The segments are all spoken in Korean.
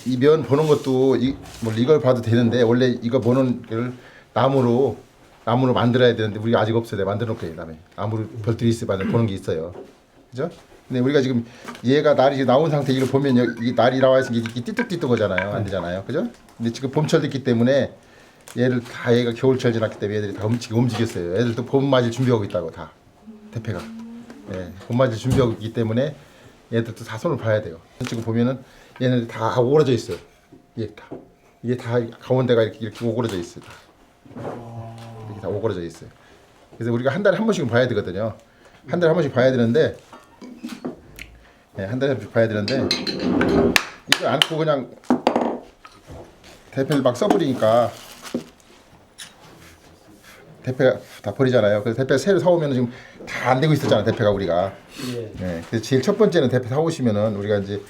이 면 보는 것도 뭐 이걸 봐도 되는데 원래 이거 보는 걸 나무로 만들어야 되는데 우리가 아직 없어요. 내가 만들어 놓을게요. 그다음에 나무로 별트리스 보는 게 있어요. 그죠? 근데 우리가 지금 얘가 날이 나온 상태 이걸 보면 이 날이 나와 있으니 이게 띠뚝띠뚝 거잖아요. 안 되잖아요. 그죠? 근데 지금 봄철 됐기 때문에 얘가 겨울철 지났기 때문에 얘들이 다 움직였어요. 애들도 봄 맞을 준비하고 있다고 다 대패가. 예, 봄 맞을 준비하고 있기 때문에 얘들도 다 손을 봐야 돼요. 지금 보면은 얘네들 다 오그라져 있어요. 이게 다 가운데가 이렇게 오그라져 있어요. 이렇게 다 오그라져 있어요. 그래서 우리가 한 달에 한 번씩은 봐야 되거든요. 한 달에 한 번씩 봐야 되는데, 한 달에 한 번씩 봐야 되는데 이걸 안고 그냥 대패를 막 써버리니까 대패가 다 버리잖아요. 그래서 대패 새로 사오면 지금 다 안 되고 있었잖아 대패가 우리가. 그래서 제일 첫 번째는 대패 사오시면은 우리가 이제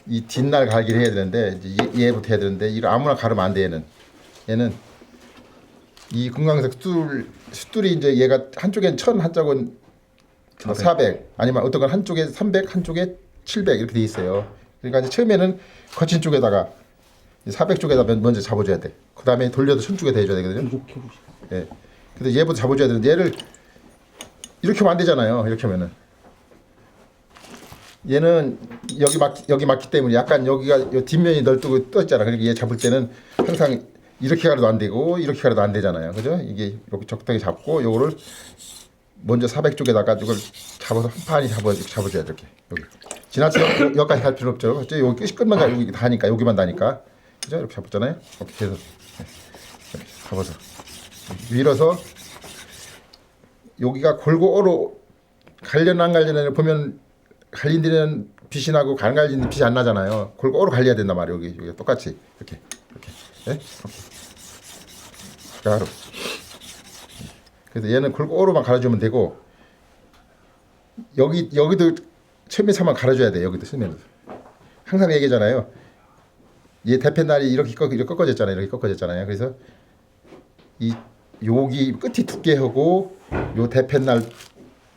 이 뒷날 갈기를 해야 되는데 이제 얘부터 해야 되는데 이거 아무나 가르면 안 돼 얘는 이 금강석 숫돌이 이제 얘가 한쪽엔 1000 한쪽은 400 아니면 어떤 건 한쪽에 300 한쪽에 700 이렇게 돼 있어요. 그러니까 이제 처음에는 거친 쪽에다가 400 쪽에다 먼저 잡아줘야 돼. 그 다음에 돌려도 1000 쪽에다 해줘야 되거든요. 예. 근데 얘부터 잡아줘야 되는데 얘를 이렇게 하면 안 되잖아요. 이렇게 하면은 얘는 여기 맞기 때문에 약간 여기가 요 뒷면이 널뜨고 떠 있잖아. 그러니까 얘 잡을 때는 항상 이렇게 가려도 안 되고 이렇게 가려도 안 되잖아요. 그죠? 이게 이렇게 적당히 잡고 요거를 먼저 400 쪽에다가 이걸 잡아서 한 판이 잡아줘야 돼. 이렇게 여기 지나치게 여기까지 갈 필요 없죠. 어째 여기 끝만 가 여기 다니까 여기만 다니까 그죠? 이렇게 잡았잖아요. 이렇게 해서 이렇게 잡아서 밀어서 여기가 골고루 갈려나 안 갈려나 보면 갈린 데는 빛이 나고 안 갈린 데는 빛이 안 나잖아요. 골고루 갈려야 된단 말이에요. 여기 똑같이 이렇게 네? 가로. 그래서 얘는 골고루만 갈아주면 되고 여기도 처음에서만 갈아줘야 돼. 여기도 처음에는 항상 얘기잖아요. 얘 대패날이 이렇게 꺾어졌잖아요. 이렇게 꺾어졌잖아요. 그래서 여기 끝이 두께하고 요 대패날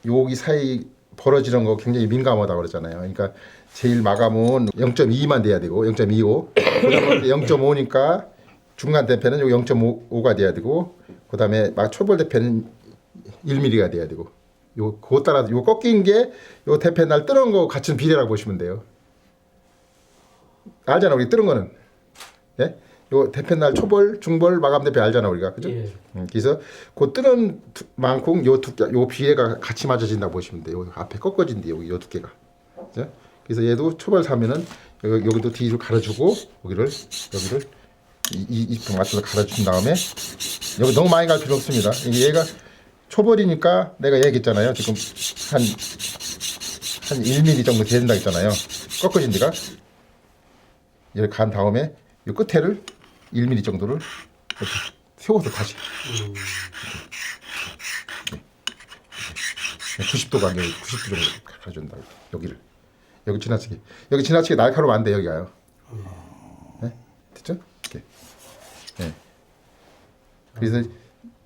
여기 사이 벌어지는 거 굉장히 민감하다 그러잖아요. 그러니까 제일 마감은 0.2만 돼야 되고 0.25 그다음에 0.5니까 중간 대패는 요 0.5가 돼야 되고 그다음에 막 초벌 대패는 1mm가 돼야 되고 그거 따라 요 꺾인 게 요 대패 날 뜨는 거 같은 비례라고 보시면 돼요. 알잖아 우리 뜨는 거는. 예? 요 대패 날 초벌, 중벌, 마감 대패 알잖아 우리가. 그죠? 예. 그래서 그 뜨는 만큼 요 비례가 같이 맞아진다고 보시면 돼요. 앞에 꺾어진대 여기 요 두께가. 그죠? 그래서 얘도 초벌 사면은 여기도 뒤로 갈아주고 여기를 이쪽 맞춰서 갈아준 다음에 여기 너무 많이 갈 필요 없습니다. 얘가 초벌이니까 내가 얘기했잖아요. 지금 한 1mm 정도 된다 했잖아요. 꺾어진 데가 이렇게 간 다음에 이 끝에를 1mm 정도를 이렇게 세워서 다시 90도 간격 90도 정도 가준다. 여기 지나치게 날카로우면 안 돼. 여기가요. 네? 됐죠? 이렇게. 네. 그래서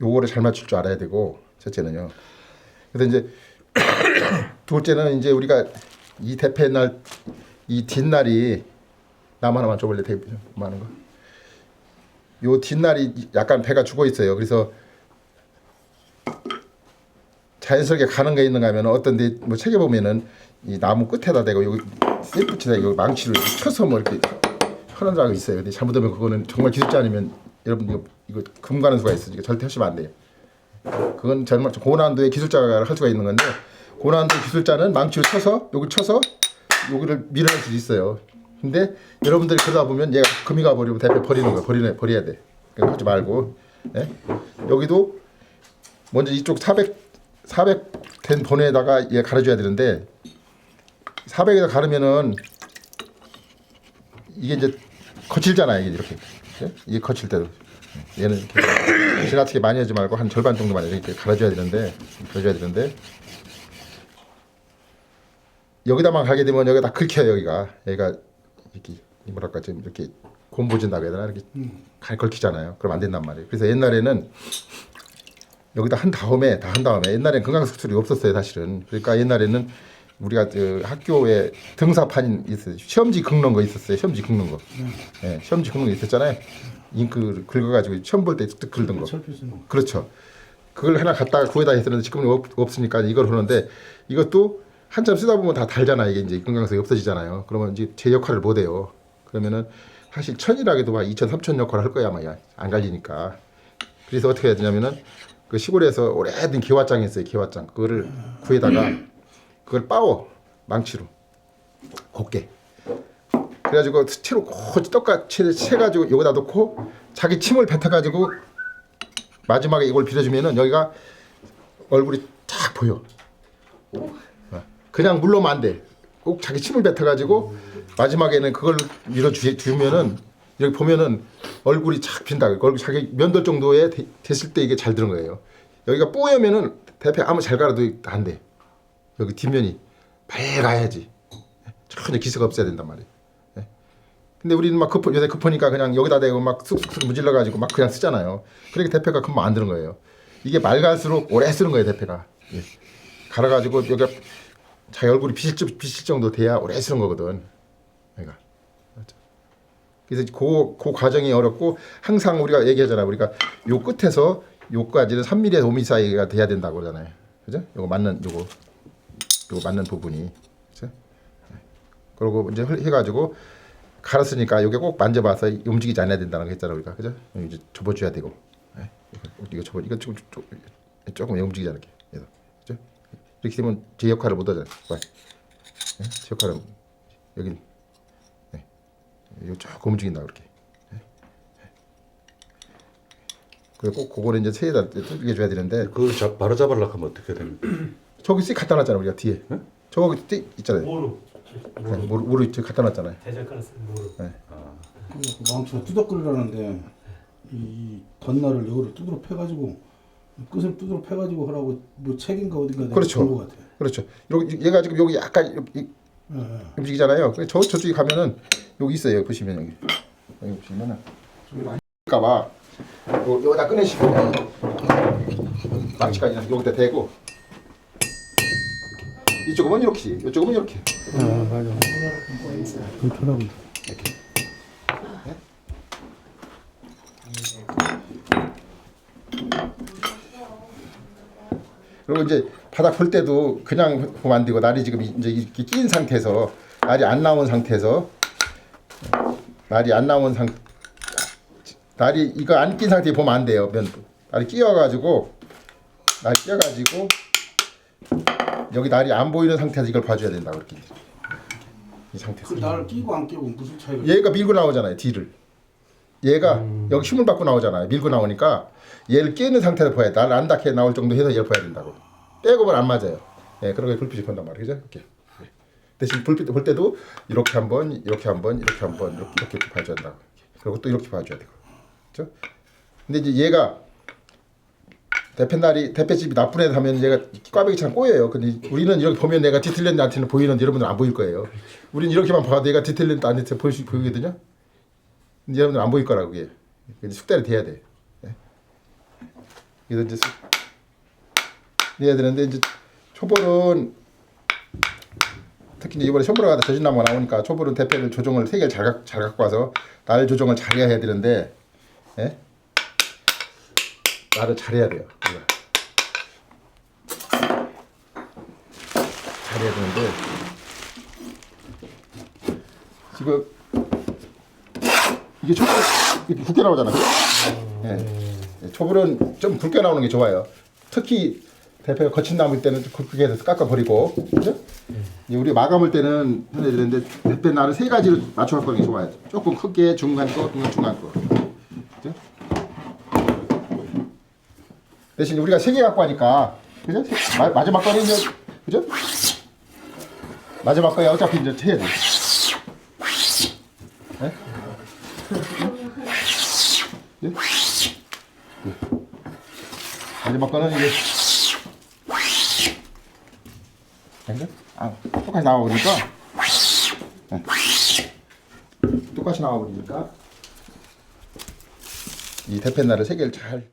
요거를 잘 맞출 줄 알아야 되고 첫째는요. 그래서 이제 둘째는 이제 우리가 이 대패 날 이 뒷날이 남 하나만 줘볼래 대패 좀 많은 거. 요 뒷날이 약간 배가 죽어 있어요. 그래서 자연스럽게 가는 게 있는가 하면 어떤데 뭐 책에 보면은 이 나무 끝에다 대고 여기 쇠붙이다 여기 망치로 쳐서 뭐 이렇게 하는 자가 있어요. 근데 잘못하면 그거는 정말 기술자 아니면 여러분 이거 금 가는 수가 있으니까 절대 하시면 안 돼요. 그건 정말 고난도의 기술자가 할 수가 있는 건데 고난도 기술자는 망치로 쳐서 여기를 밀어낼 수 있어요. 근데 여러분들이 그러다 보면 얘가 금이 가버리면 대패 버리는 거야. 버려야 돼. 그러니까 하지 말고. 네? 여기도 먼저 이쪽 400 된 본에다가 얘 갈아줘야 되는데 400에다 가르면은 이게 이제 거칠잖아요. 이게 이렇게. 네? 이게 거칠 때도 얘는 이렇게 지나치게 많이 하지 말고 한 절반 정도만 이렇게 갈아줘야 되는데 여기다만 가게 되면 여기다 긁혀요. 얘가 이렇게 뭐랄까 좀 이렇게 곰보진다고 해야 되나 이렇게 걸키잖아요. 그럼 안 된단 말이에요. 그래서 옛날에는 여기다 한 다음에 옛날에는 금강석술이 없었어요. 사실은. 그러니까 옛날에는 우리가 저 학교에 등사판이 있어요. 시험지 긁는 거 있었어요. 시험지 긁는 거. 예, 시험지 긁는 거 있었잖아요. 잉크 긁어가지고 시험 볼 때 뚝뚝 긁는 거. 그렇죠. 그걸 하나 갖다가 구해다 했었는데 지금은 없으니까 이걸 하는데 이것도 한참 쓰다 보면 다 달잖아. 이게 이제 건강성이 없어지잖아요. 그러면 이제 제 역할을 못 해요. 그러면은 사실 천이라고도 막 2천, 3천 역할을 할 거야 아마 안 갈리니까. 그래서 어떻게 해야 되냐면은 그 시골에서 오래된 개화장이 있어요. 개화장 그거를 구해다가 그걸 빻어 망치로 곱게. 그래가지고 채로 고치 똑같이 채가지고 여기다 놓고 자기 침을 뱉어가지고 마지막에 이걸 빌어주면은 여기가 얼굴이 딱 보여. 그냥 물러면 안 돼. 꼭 자기 침을 뱉어가지고 마지막에는 그걸 밀어주면은 여기 보면은 얼굴이 착 빈다. 얼굴 자기 면도 정도에 됐을 때 이게 잘 드는 거예요. 여기가 뽀여면은 대패 아무 잘 갈아도 안 돼. 여기 뒷면이 맑아야지. 전혀 기스가 없어야 된단 말이에요. 근데 우리는 막 요새 급하니까 그냥 여기다 대고 막 쑥쑥 무질러가지고 막 그냥 쓰잖아요. 그러니까 대패가 금방 안 드는 거예요. 이게 맑을수록 오래 쓰는 거예요, 대패가. 예. 갈아가지고 여기가 자기 얼굴이 비칠 정도 돼야 오래 쓰는 거거든. 그러니까. 그래서 그 과정이 어렵고 항상 우리가 얘기하잖아. 우리가 요 끝에서 요까지는 3mm에서 5mm 사이가 돼야 된다고 그러잖아요. 그죠? 요거 맞는 부분이. 그죠? 그리고 이제 해가지고 갈았으니까 여기 꼭 만져봐서 움직이지 않아야 된다는 거 했잖아 우리가. 그죠? 이제 접어줘야 되고. 이거 조금 움직이지 않게. 그죠? 이렇게 되면 제 역할을 못 하잖아. 제 역할은 여기 이거 조금 움직인다 그렇게. 그리고 꼭 그거를 이제 세에다 뜯게 줘야 되는데 그걸 바로 잡으려고 하면 어떻게 됩니까? 저기 쓱 갖다 놨잖아 우리가 뒤에. 저기 띡 있잖아요. 모루 갖다 놨잖아요. 대적가는 모루. 망치가 뚜덕거리라는데 이 덧날을 여기를 두드러 패가지고 끝을 두드러 패가지고 하라고 뭐 책인가 어딘가 내가 그렇죠. 본 것 같아. 그렇죠. 얘가 지금 여기 약간 움직이잖아요. 저쪽에 가면은 여기 있어요. 보시면 여기 보시면은 까봐 여기다 꺼내시고 망치가 그냥 여기다 대고 이쪽은 이렇게, 이쪽은 이렇게. 맞아. 불편하고. 이렇게. 네? 그리고 이제 바닥 볼 때도 그냥 보면 안 되고 날이 지금 이제 이렇게 낀 상태에서 날이 안 나온 상태에서 날이 이거 안 낀 상태에 보면 안 돼요. 날이 끼어가지고 여기 날이 안 보이는 상태에서 이걸 봐줘야 된다 그렇게. 이 상태에서. 그 날 끼고 안 끼고 무슨 차이가? 얘가 밀고 나오잖아요. 뒤를. 얘가 여기 힘을 받고 나오잖아요. 밀고 나오니까 얘를 끼는 상태에서 봐야 돼. 날 안 닿게 나올 정도 해서 얘를 봐야 된다고. 떼고 보면 안 맞아요. 예, 그런 거 불빛이 본단 말이죠. 이렇게. 대신 불빛 볼 때도 이렇게 한번, 이렇게 한번, 이렇게 한번, 이렇게 봐줘야 된다고. 그리고 또 이렇게 봐줘야 되고. 그렇죠? 근데 이제 얘가 대패집이 나쁜 애들 하면 얘가 꽈배기처럼 꼬여요. 근데 우리는 이렇게 보면 내가 뒤틀렸는데한테는 보이는데 여러분들은 안 보일 거예요. 우리는 이렇게만 봐도 얘가 뒤틀렸는데 한테 보이거든요. 근데 여러분들 안 보일 거라고 그게. 숙달이 돼야 돼. 그래서 이제 해야 되는데 이제 초벌은 특히 이제 이번에 션브로 가다 저진나무가 나오니까 초벌은 대패를 조정을 3개를 잘 갖고 와서 날 조정을 잘해야 되는데, 예? 나를 잘해야 돼요. 잘해야 되는데 지금 이게 초벌 이렇게 굵게 나오잖아요. 예. 초벌은 좀 굵게 나오는 게 좋아요. 특히 대패가 거친 나무일 때는 굵게 해서 깎아버리고, 그죠? 우리 마감할 때는 해야 되는데 대패 날을 3가지로 맞춰 갖고 하는 게 좋아요. 조금 크게, 중간 거, 중간 거. 그죠? 대신 우리가 3개 갖고 하니까, 그죠? 마지막 거는 이제, 그죠? 마지막 거에 어차피 이제 해야 돼. 네? 네? 마지막 거는 이제, 똑같이 나와버리니까, 네. 똑같이 나와버리니까 이 대패날을 3개를 잘